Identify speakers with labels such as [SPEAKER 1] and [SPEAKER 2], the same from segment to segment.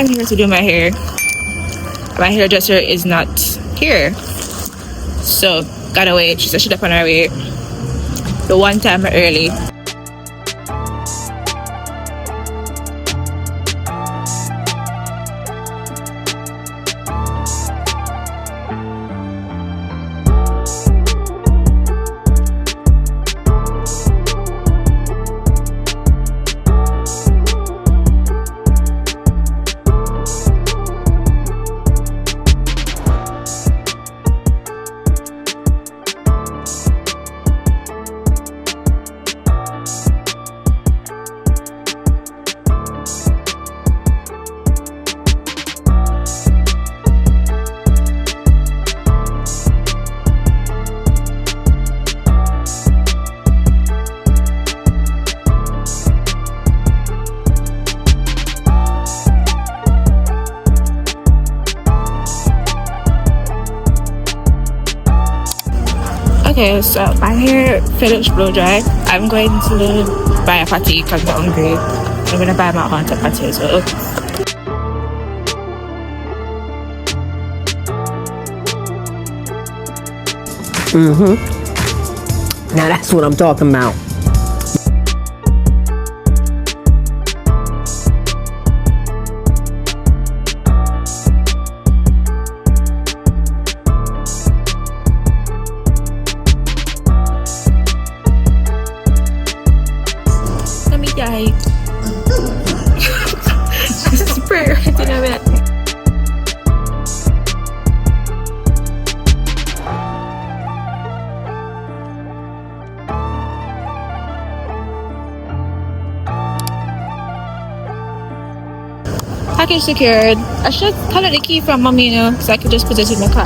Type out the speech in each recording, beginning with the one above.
[SPEAKER 1] I'm here to do my hair. My hairdresser is not here, so gotta wait. She said she's up on her way. The one time early. Okay, so my hair finished blow dry. I'm going to buy a patty because I'm hungry. I'm gonna buy my aunt a patty as well.
[SPEAKER 2] Now that's what I'm talking about.
[SPEAKER 1] Spray right in a bit. Package secured. I should collect the key from mommy, you know, so I could just put it in my car.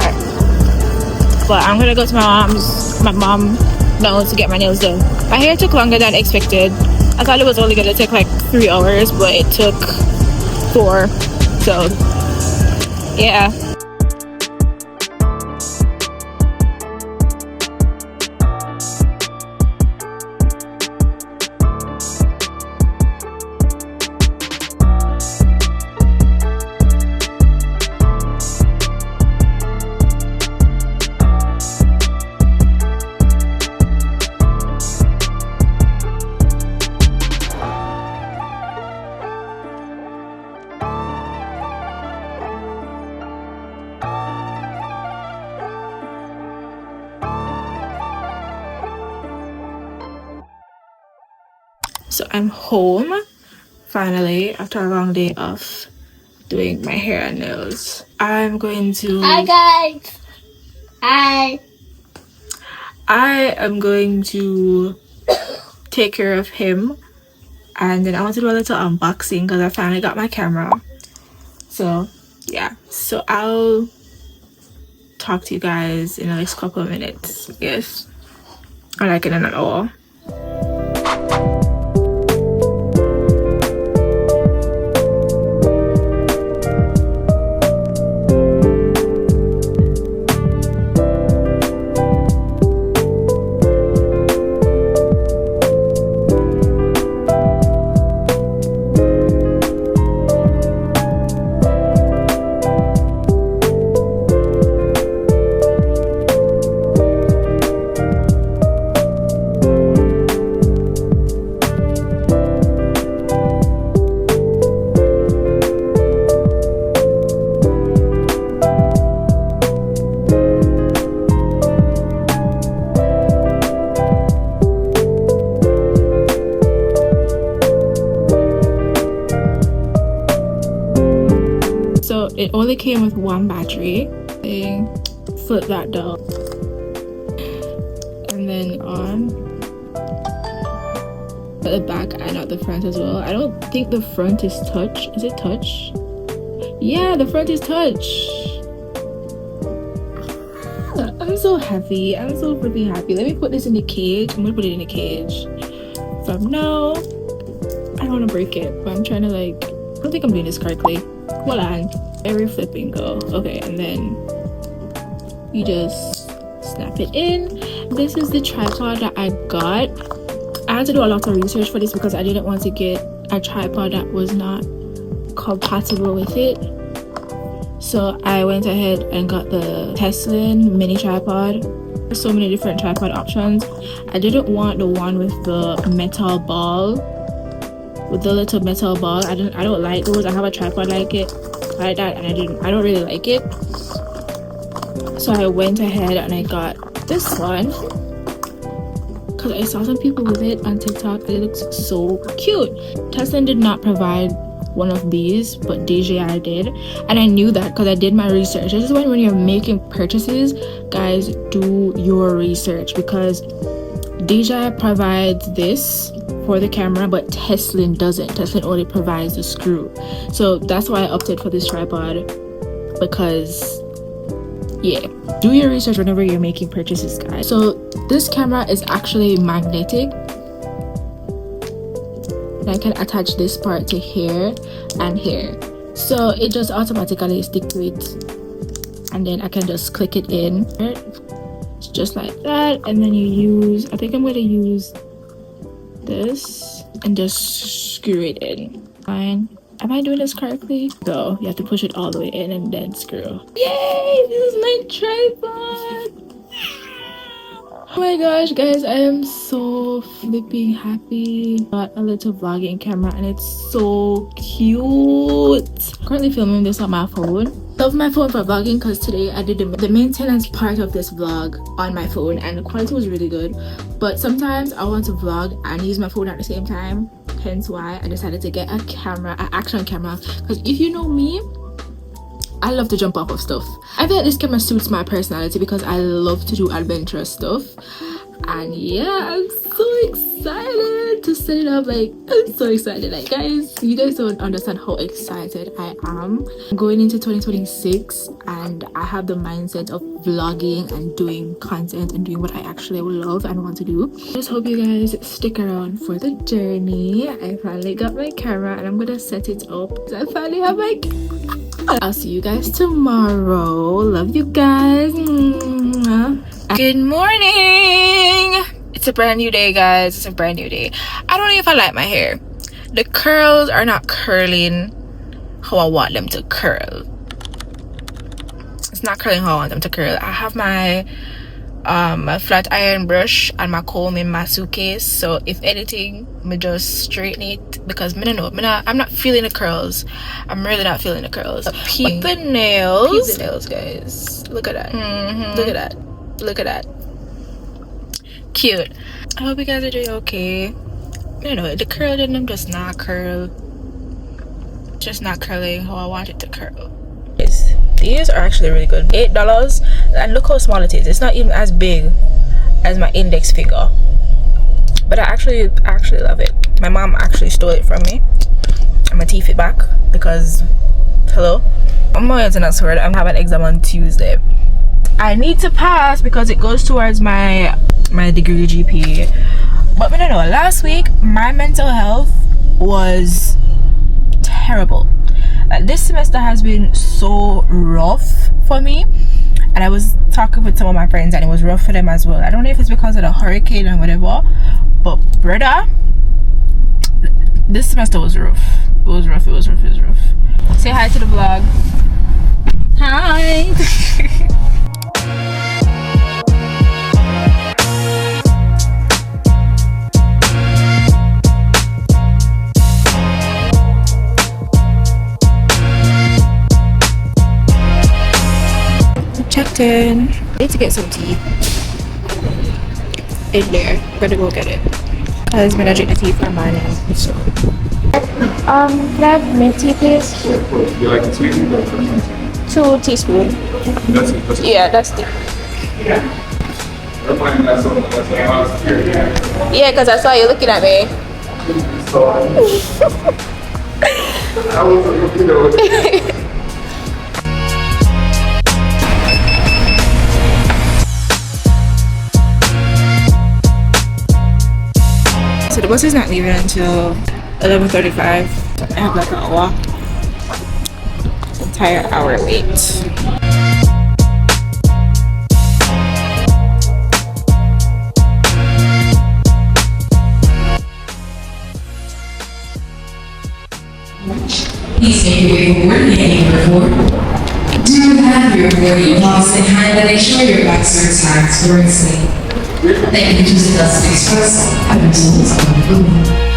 [SPEAKER 1] But I'm gonna go to my mom now to get my nails done. My hair took longer than expected. I thought it was only gonna take like 3 hours, but it took 4. So yeah. So I'm home finally after a long day of doing my hair and nails. I'm going to...
[SPEAKER 3] Hi guys! Hi!
[SPEAKER 1] I am going to take care of him, and then I want to do a little unboxing because I finally got my camera. So yeah, so I'll talk to you guys in the next couple of minutes, yes, or like in an hour. So it only came with one battery. Flip that down, and then on the back and at the front as well. I don't think the front is touch. Is it touch? Yeah, the front is touch. I'm so happy. I'm so freaking happy. Let me put this in the cage. I'm gonna put it in the cage from now. I don't want to break it, but I'm trying to like, I don't think I'm doing this correctly. Hold on. Every flipping go. Okay, and then you just snap it in. This is the tripod that I got. I had to do a lot of research for this because I didn't want to get a tripod that was not compatible with it. So I went ahead and got the Teslin mini tripod. There's so many different tripod options. I didn't want the one with the metal ball, with the little metal ball. I don't like those. I have a tripod like that, and I don't really like it. So I went ahead and I got this one because I saw some people with it on TikTok and it looks so cute. Teslin did not provide one of these, but DJI did, and I knew that because I did my research. This is when you're making purchases, guys, do your research, because DJI provides this for the camera, but Teslin doesn't. Teslin only provides the screw. So that's why I opted for this tripod, because yeah, do your research whenever you're making purchases, guys. So this camera is actually magnetic. I can attach this part to here and here, so it just automatically stick to it, and then I can just click it in. It's just like that, and then you use, I think I'm going to use this and just screw it in. Fine. Am I doing this correctly? So you have to push it all the way in and then screw. Yay! This is my tripod! Oh my gosh, guys, I am so flipping happy. Got a little vlogging camera and it's so cute. I'm currently filming this on my phone. Love my phone for vlogging because today I did the maintenance part of this vlog on my phone and the quality was really good. But sometimes I want to vlog and use my phone at the same time. Hence why I decided to get a camera, an action camera. Because if you know me, I love to jump off of stuff. I feel like this camera suits my personality because I love to do adventurous stuff. And yeah, I'm so excited to set it up. Like, I'm so excited. Like, guys, you guys don't understand how excited I am. I'm going into 2026 and I have the mindset of vlogging and doing content and doing what I actually love and want to do. I just hope you guys stick around for the journey. I finally got my camera and I'm gonna set it up. I finally have my camera. I'll see you guys tomorrow. Love you guys. Good morning. It's a brand new day, guys. It's a brand new day. I don't know if I like my hair. The curls are not curling how I want them to curl. It's not curling how I want them to curl. I have my my flat iron brush and my comb in my suitcase, so if anything, me just straighten it because I'm not feeling the curls. I'm really not feeling the curls. Peep the nails, guys. Look at that. Look at that. Look at that. Cute. I hope you guys are doing okay. The curl in them just not curl. Just not curling how I want it to curl. These are actually really good. $8, and look how small it is. It's not even as big as my index finger, but I actually love it. My mom actually stole it from me. I'm gonna teeth it back because hello, I'm going to Knutsford. I'm having an exam on Tuesday. I need to pass because it goes towards my degree GPA. But I don't know, last week my mental health was terrible. Like, this semester has been so rough for me, and I was talking with some of my friends and it was rough for them as well. I don't know if it's because of the hurricane or whatever, but brother, this semester was rough. It was rough. Say hi to the vlog. Hi. Checked in. I need to get some tea in there. I'm gonna go get it because I'm gonna drink the tea for mine. So can I have mint tea, please?
[SPEAKER 4] You like it sweet?
[SPEAKER 1] 2 teaspoons.
[SPEAKER 4] That's it.
[SPEAKER 1] Yeah, that's the. Yeah, because I saw you looking at me.
[SPEAKER 4] I was looking at
[SPEAKER 1] So the bus is not leaving until 11:35. I have like an hour, entire hour wait.
[SPEAKER 5] Please make your way forward and get your board. Do you have your boarding pass in hand and ensure your bags are tagged correctly. Thank you to the Dust Express. Have a nice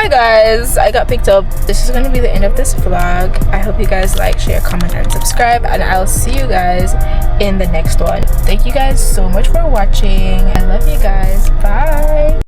[SPEAKER 1] Hi guys, I got picked up. This is going to be the end of this vlog. I hope you guys like, share, comment, and subscribe, and I'll see you guys in the next one. Thank you guys so much for watching. I love you guys. Bye.